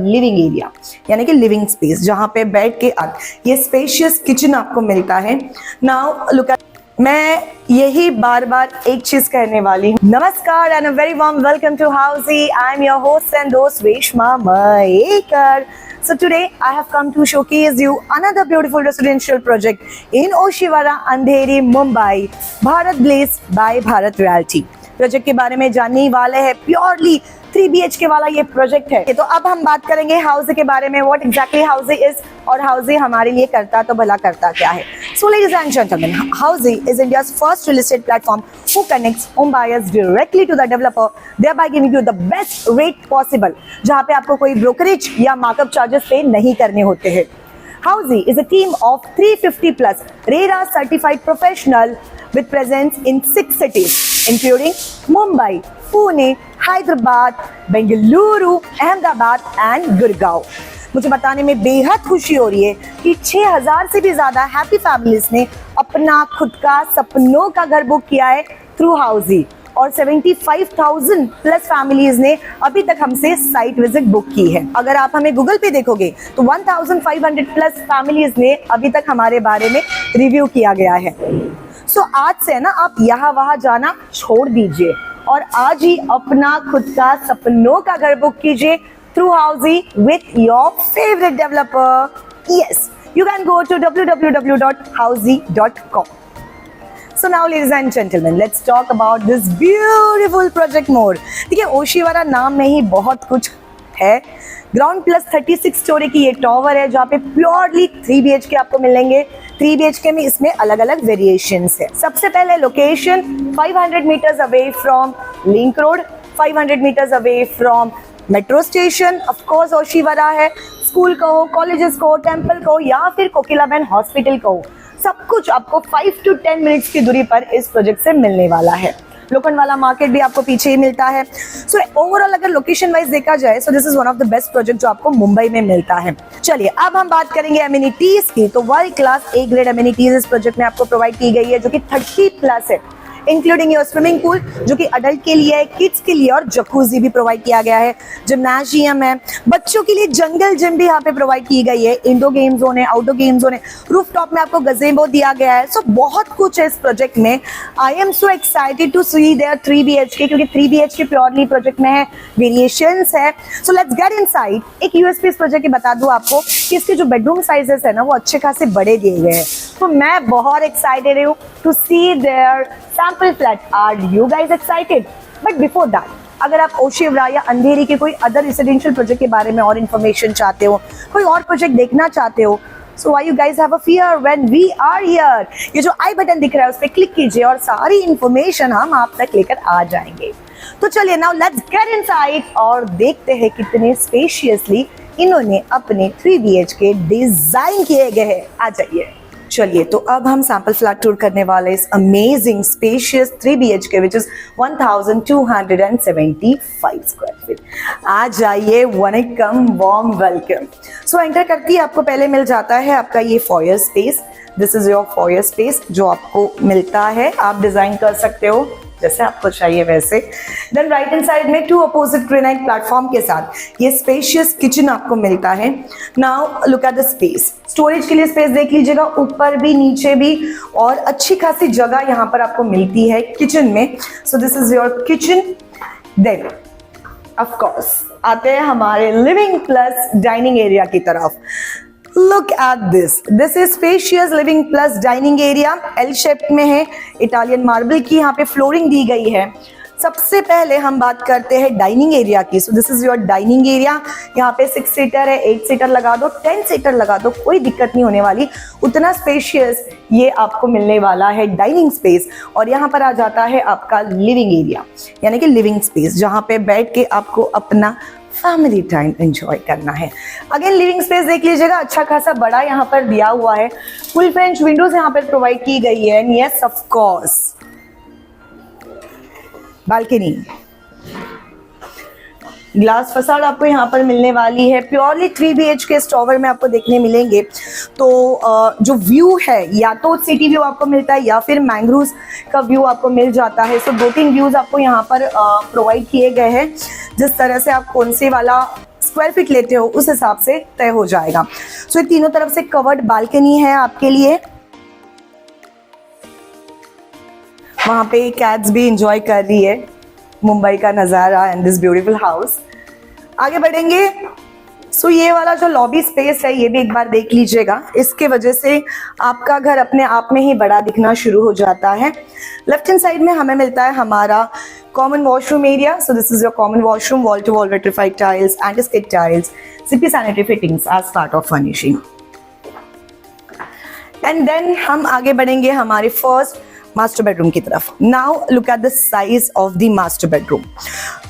Living area यानी कि living space, जहाँ पे बैठ के आप ये स्पेशियस किचन आपको मिलता है। नाउ लुक एट, मैं यही बार बार एक चीज कहने वाली हूँ। नमस्कार and a very warm welcome to Housiey. I am your host and दोस्त Reshma Mayekar. So today I have come to showcase you another beautiful residential project in Oshiwara, Andheri, Mumbai, Bharat Blaze by Bharat Realty. Project के बारे में जानने वाले हैं। Purely 3 BHK वाला ये project है। तो अब हम बात करेंगे हाउसी के बारे में, व्हाट एग्जैक्टली हाउसी इज और हाउसी हमारे लिए करता तो भला करता क्या है। So ladies and gentleman, Housiey is India's first real estate platform who connects home buyers directly to the developer, thereby giving you the best rate possible, जहाँ पे आपको कोई ब्रोकरेज या मार्कअप चार्जेस पे नहीं करने होते हैं। Housy is a team of 350 plus RERA certified professional with presence in 6 cities including Mumbai, Pune, Hyderabad, Bengaluru, Ahmedabad and Gurgaon. मुझे बताने में बेहद खुशी हो रही है कि 6000 से भी ज्यादा हैप्पी फैमिलीज ने अपना खुद का सपनों का घर बुक किया है थ्रू हाउसी और 75,000 प्लस फैमिलीज ने अभी तक हमसे साइट विजिट बुक की है। अगर आप हमें गूगल पे देखोगे तो 1500 प्लस फैमिलीज ने अभी तक हमारे बारे में रिव्यू किया गया है। सो आज से ना आप यहाँ वहाँ जाना छोड़ दीजिए और आज ही अपना खुद का सपनों का घर बुक कीजिए through Housy with your favorite developer. Yes, you can go to www.housy.com. So now ladies and gentlemen, let's talk about this beautiful project more. देखिए ओशीवारा नाम में ही बहुत कुछ है। ग्राउंड प्लस 36 स्टोरी की ये टावर है जहाँ पे प्योरली 3 BHK आपको मिलेंगे। 3 BHK में इसमें अलग अलग वेरिएशंस है। सबसे पहले location 500 metres away from link road, 500 metres away from metro station, of course Oshiwara है। स्कूल कहो, कॉलेजेस को, टेंपल को या फिर कोकिलाबेन हॉस्पिटल को, सब कुछ आपको 5 to 10 मिनट्स की दूरी पर इस प्रोजेक्ट से मिलने वाला है। लोखंडवाला मार्केट भी आपको पीछे ही मिलता है। सो ओवरऑल अगर लोकेशन वाइज देखा जाए सो this is one of the best project जो आपको मुंबई में मिलता है। चलिए अब हम बात करेंगे एमिनिटीज की। तो world class A grade amenities इस प्रोजेक्ट में आपको प्रोवाइड की गई है जो कि 30 प्लस है, इंक्लूडिंग योर स्विमिंग पूल जो कि अडल्ट के लिए है, किड्स के लिए, और जकूजी भी प्रोवाइड किया गया है। जिम्नाजियम है, बच्चों के लिए जंगल जिम भी यहाँ पे प्रोवाइड की गई है। इंडोर गेम जोन है, आउटडोर गेम जोन है, रूफ टॉप में आपको गजेबो दिया गया है। सो बहुत कुछ है इस प्रोजेक्ट में। I am so excited to see their 3 BHK क्योंकि 3 BHK प्योरली प्रोजेक्ट में है, वेरिएशंस है। So let's get inside. एक यूएसपी इस प्रोजेक्ट की बता दूं आपको कि इसके जो बेडरूम साइजेस है ना वो अच्छे खासे बड़े दिए गए हैं। तो मैं बहुत एक्साइटेड हूँ to see their sample flat. Are you guys excited? But before that, अगर आप ओशीवरा या अंधेरी के कोई अदर रेसिडेंशियल प्रोजेक्ट के बारे में और इन्फॉर्मेशन चाहते हो, कोई और प्रोजेक्ट देखना चाहते हो, so why you guys have a fear when we are here. ये जो आई बटन दिख रहा है उस पर क्लिक कीजिए और सारी इन्फॉर्मेशन हम आप तक लेकर आ जाएंगे। तो चलिए नाउ लेट्स गेट इनसाइड और देखते हैं कितने स्पेशियसली इन्होंने अपने 3 BHK डिजाइन किए गए हैं। आ जाइए। चलिए तो अब हम सैंपल फ्लैट टूर करने वाले इस amazing spacious 3 BHK which is 1275 square feet. आ जाइए, welcome, warm welcome. So enter करती है आपको पहले मिल जाता है आपका ये foyer space. This is your foyer space जो आपको मिलता है। आप डिजाइन कर सकते हो जैसे आपको चाहिए वैसे। देन राइट हैंड साइड में 2 अपोजिट ग्रेनाइट प्लेटफॉर्म के साथ ये स्पेशियस किचन आपको मिलता है। Now look at the space. Storage के लिए स्पेस देख लीजिएगा, ऊपर भी नीचे भी, और अच्छी खासी जगह यहाँ पर आपको मिलती है किचन में। So this is your kitchen. Then of course आते हैं हमारे लिविंग प्लस डाइनिंग एरिया की तरफ। Look at this. This is spacious living plus dining area. L shape में है, इटालियन मार्बल की यहाँ पे फ्लोरिंग दी गई है। सबसे पहले हम बात करते हैं डाइनिंग एरिया की। सो this is your dining area. यहाँ पे 6 सीटर है, 8 सीटर लगा दो, 10 सीटर लगा दो, कोई दिक्कत नहीं होने वाली। उतना स्पेशियस ये आपको मिलने वाला है डाइनिंग स्पेस। और यहाँ पर आ जाता है आपका लिविंग एरिया यानी कि लिविंग स्पेस जहाँ पे बैठ के आपको अपना फैमिली टाइम एंजॉय करना है। अगेन लिविंग स्पेस देख लीजिएगा, अच्छा खासा बड़ा यहाँ पर दिया हुआ है। फुल फ्रेंच विंडोज यहाँ पर प्रोवाइड की गई है। Yes of course balcony. Glass facade आपको यहाँ पर मिलने वाली है। प्योरली 3BH के इस टॉवर में आपको देखने मिलेंगे। तो जो व्यू है या तो सिटी व्यू आपको मिलता है या फिर मैंग्रोव्स का व्यू आपको मिल जाता है। सो 2-3 व्यूज आपको यहाँ पर प्रोवाइड किए गए हैं। जिस तरह से आप कौन से वाला स्क्वायर फीट लेते हो उस हिसाब से तय हो जाएगा। सो ये तीनों तरफ से कवर्ड बालकनी है आपके लिए। वहाँ पे कैट्स भी इंजॉय कर रही है मुंबई का नज़ारा एंड दिस ब्यूटीफुल हाउस। आगे बढ़ेंगे। सो ये वाला जो लॉबी स्पेस है ये भी एक बार देख लीजिएगा। इसके वजह से आपका घर अपने आप में ही बड़ा दिखना शुरू हो जाता है। लेफ्ट हैंड साइड में हमें मिलता है हमारा common washroom area. So this is your common washroom, wall to wall vitrified tiles, anti skid tiles, CP sanitary fittings as part of furnishing. And then हम आगे बढ़ेंगे हमारे फर्स्ट मास्टर बेडरूम की तरफ। Now look at the size of the master bedroom.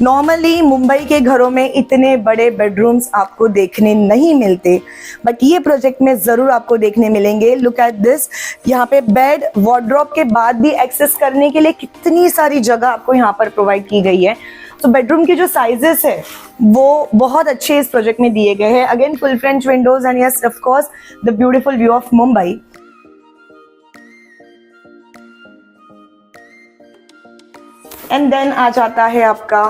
Normally Mumbai के घरों में इतने बड़े बेडरूम्स आपको देखने नहीं मिलते, बट ये प्रोजेक्ट में जरूर आपको देखने मिलेंगे। लुक एट दिस, यहाँ पे बेड वार्डरोब के बाद भी एक्सेस करने के लिए कितनी सारी जगह आपको यहाँ पर प्रोवाइड की गई है। तो बेडरूम के जो साइजेस है वो बहुत अच्छे इस प्रोजेक्ट में दिए गए हैं। Again full French windows and yes of course the beautiful view of Mumbai. And then आ जाता है आपका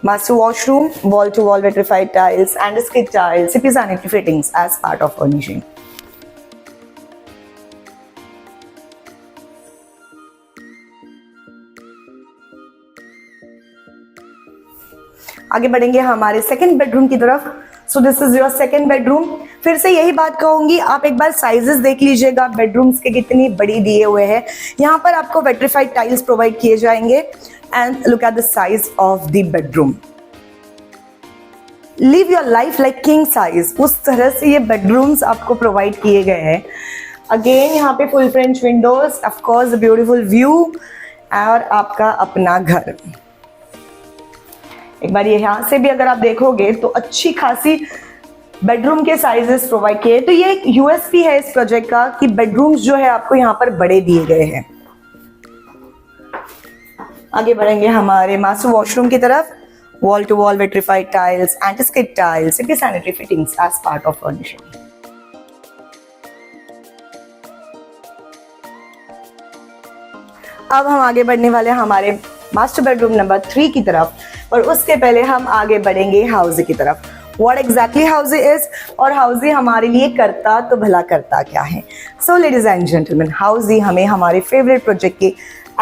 master washroom, wall to wall vitrified tiles, anti skid tiles, CP sanitary fittings as part of furnishing. आगे बढ़ेंगे हमारे सेकंड बेडरूम की तरफ। So this is your second bedroom. फिर से यही बात कहूंगी, आप एक बार साइजेस देख लीजिएगा बेडरूम्स के कितनी बड़ी दिए हुए हैं। यहाँ पर आपको वेट्रिफाइड टाइल्स प्रोवाइड किए जाएंगे। And look at the size of the bedroom. Live your life like king size, उस तरह से ये बेडरूम्स आपको प्रोवाइड किए गए हैं। अगेन यहाँ पे full French Windows, of course beautiful view और आपका अपना घर। एक बार यहाँ से भी अगर आप देखोगे तो अच्छी खासी बेडरूम के साइजेस प्रोवाइड किए। तो ये एक यूएसपी है इस प्रोजेक्ट का कि बेडरूम्स जो है आपको यहाँ पर बड़े दिए गए हैं। आगे बढ़ेंगे हमारे मास्टर वॉशरूम की तरफ। Wall to wall vitrified tiles, anti skid tiles, CP sanitary fittings as part of furnishing. अब हम आगे बढ़ने वाले हमारे मास्टर बेडरूम नंबर 3 की तरफ, और उसके पहले हम आगे बढ़ेंगे हाउसी की तरफ। What exactly हाउसी is और हाउसी हमारे लिए करता तो भला करता क्या है। सो लेडीज एंड जेंटलमैन, हाउसी हमें हमारे फेवरेट प्रोजेक्ट के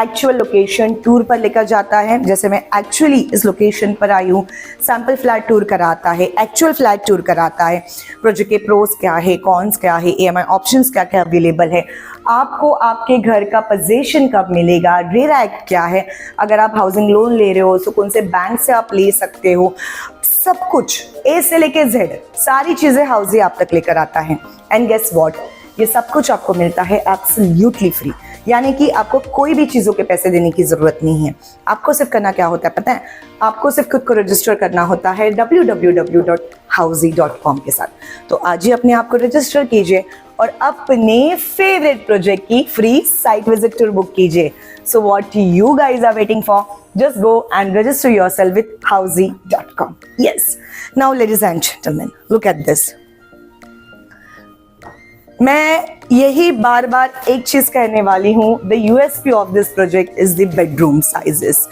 एक्चुअल लोकेशन टूर पर लेकर जाता है। जैसे मैं एक्चुअली इस लोकेशन पर आई हूँ, सैम्पल फ्लैट टूर कराता है, एक्चुअल फ्लैट टूर कराता है, प्रोजेक्ट के प्रोज क्या है, कॉन्स क्या है, EMI ऑप्शंस क्या क्या अवेलेबल है, आपको आपके घर का पोजीशन कब मिलेगा, रेरा एक्ट क्या है, अगर आप हाउसिंग लोन ले रहे हो तो कौन से बैंक से आप ले सकते हो, सब कुछ A से लेके Z सारी चीजें हाउसी आप तक लेकर आता है। एंड गेस व्हाट, ये सब कुछ आपको मिलता है एब्सोल्युटली फ्री, यानी कि आपको कोई भी चीज़ों के पैसे देने की ज़रूरत नहीं है। आपको सिर्फ करना क्या होता है पता है, आपको सिर्फ खुद को रजिस्टर करना होता है www.housy.com के साथ। तो आज ही अपने आप को रजिस्टर कीजिए और अपने फेवरेट प्रोजेक्ट की free site visit tour book कीजिए। So what you guys are waiting for, just go and register yourself with housy.com. Yes. Now ladies and gentlemen, look at this. मैं यही बार बार एक चीज कहने वाली हूँ, the USP of this project is the bedroom sizes.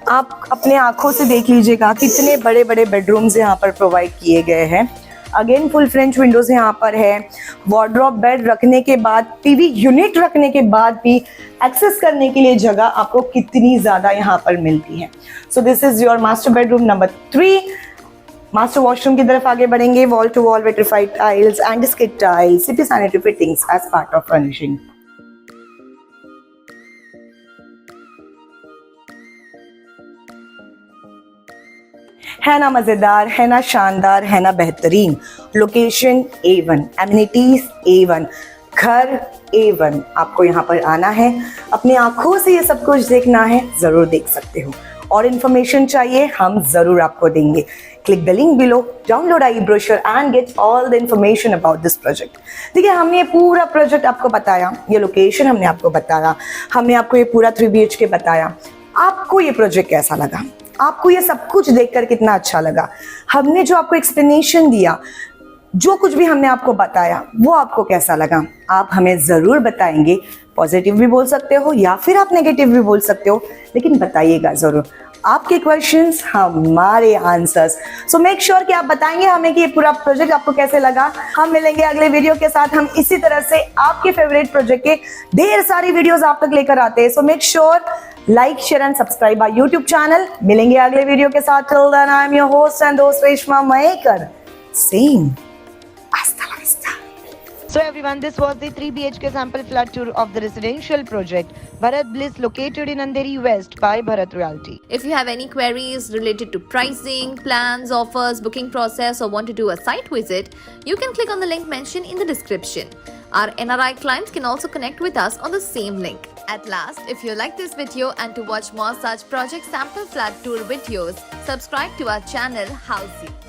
आप अपने आंखों से देख लीजिएगा कितने बड़े बड़े बेडरूम्स यहाँ पर प्रोवाइड किए गए हैं। अगेन फुल फ्रेंच विंडोज यहाँ पर है, वार्डरोब बेड रखने के बाद, टीवी यूनिट रखने के बाद भी एक्सेस करने के लिए जगह आपको कितनी ज्यादा यहाँ पर मिलती है। So this is your master bedroom number 3। Master washroom की तरफ आगे बढ़ेंगे। Wall to wall vitrified tiles, anti skid tiles, CP sanitary fittings as part of furnishing. है ना मजेदार, है ना शानदार, है ना बेहतरीन। लोकेशन A1, एमिनिटीज A1, घर A1। आपको यहाँ पर आना है, अपनी आंखों से ये सब कुछ देखना है, जरूर देख सकते हो। और इन्फॉर्मेशन चाहिए, हम जरूर आपको देंगे। Click the link below, download our brochure and get all the information about this project. देखिए, हमने ये पूरा प्रोजेक्ट आपको बताया, ये लोकेशन हमने आपको बताया, हमने आपको ये पूरा 3 BHK बताया। आपको ये प्रोजेक्ट कैसा लगा? आपको ये सब कुछ देखकर कितना अच्छा लगा, हमने जो आपको एक्सप्लेनेशन दिया, जो कुछ भी हमने आपको बताया, वो आपको कैसा लगा, आप हमें ज़रूर बताएंगे। पॉजिटिव भी बोल सकते हो या फिर आप नेगेटिव भी बोल सकते हो, लेकिन बताइएगा ज़रूर। आपके क्वेश्चंस हमारे आंसर्स। सो मेक श्योर कि आप बताएंगे हमें कि ये पूरा प्रोजेक्ट आपको कैसे लगा। हम मिलेंगे अगले वीडियो के साथ। हम इसी तरह से आपके फेवरेट प्रोजेक्ट के ढेर सारी वीडियोस आप तक लेकर आते हैं। So make sure like share and subscribe our YouTube channel. मिलेंगे अगले वीडियो के साथ। Till then I am your host and दोस्त Reshma Mayekar saying hasta la vista. So everyone, this was the 3 BHK sample flat tour of the residential project Bharat Bliss located in Andheri West by Bharat Realty. If you have any queries related to pricing, plans, offers, booking process, or want to do a site visit, you can click on the link mentioned in the description. Our NRI clients can also connect with us on the same link. At last, if you like this video and to watch more such project sample flat tour videos, subscribe to our channel Housey.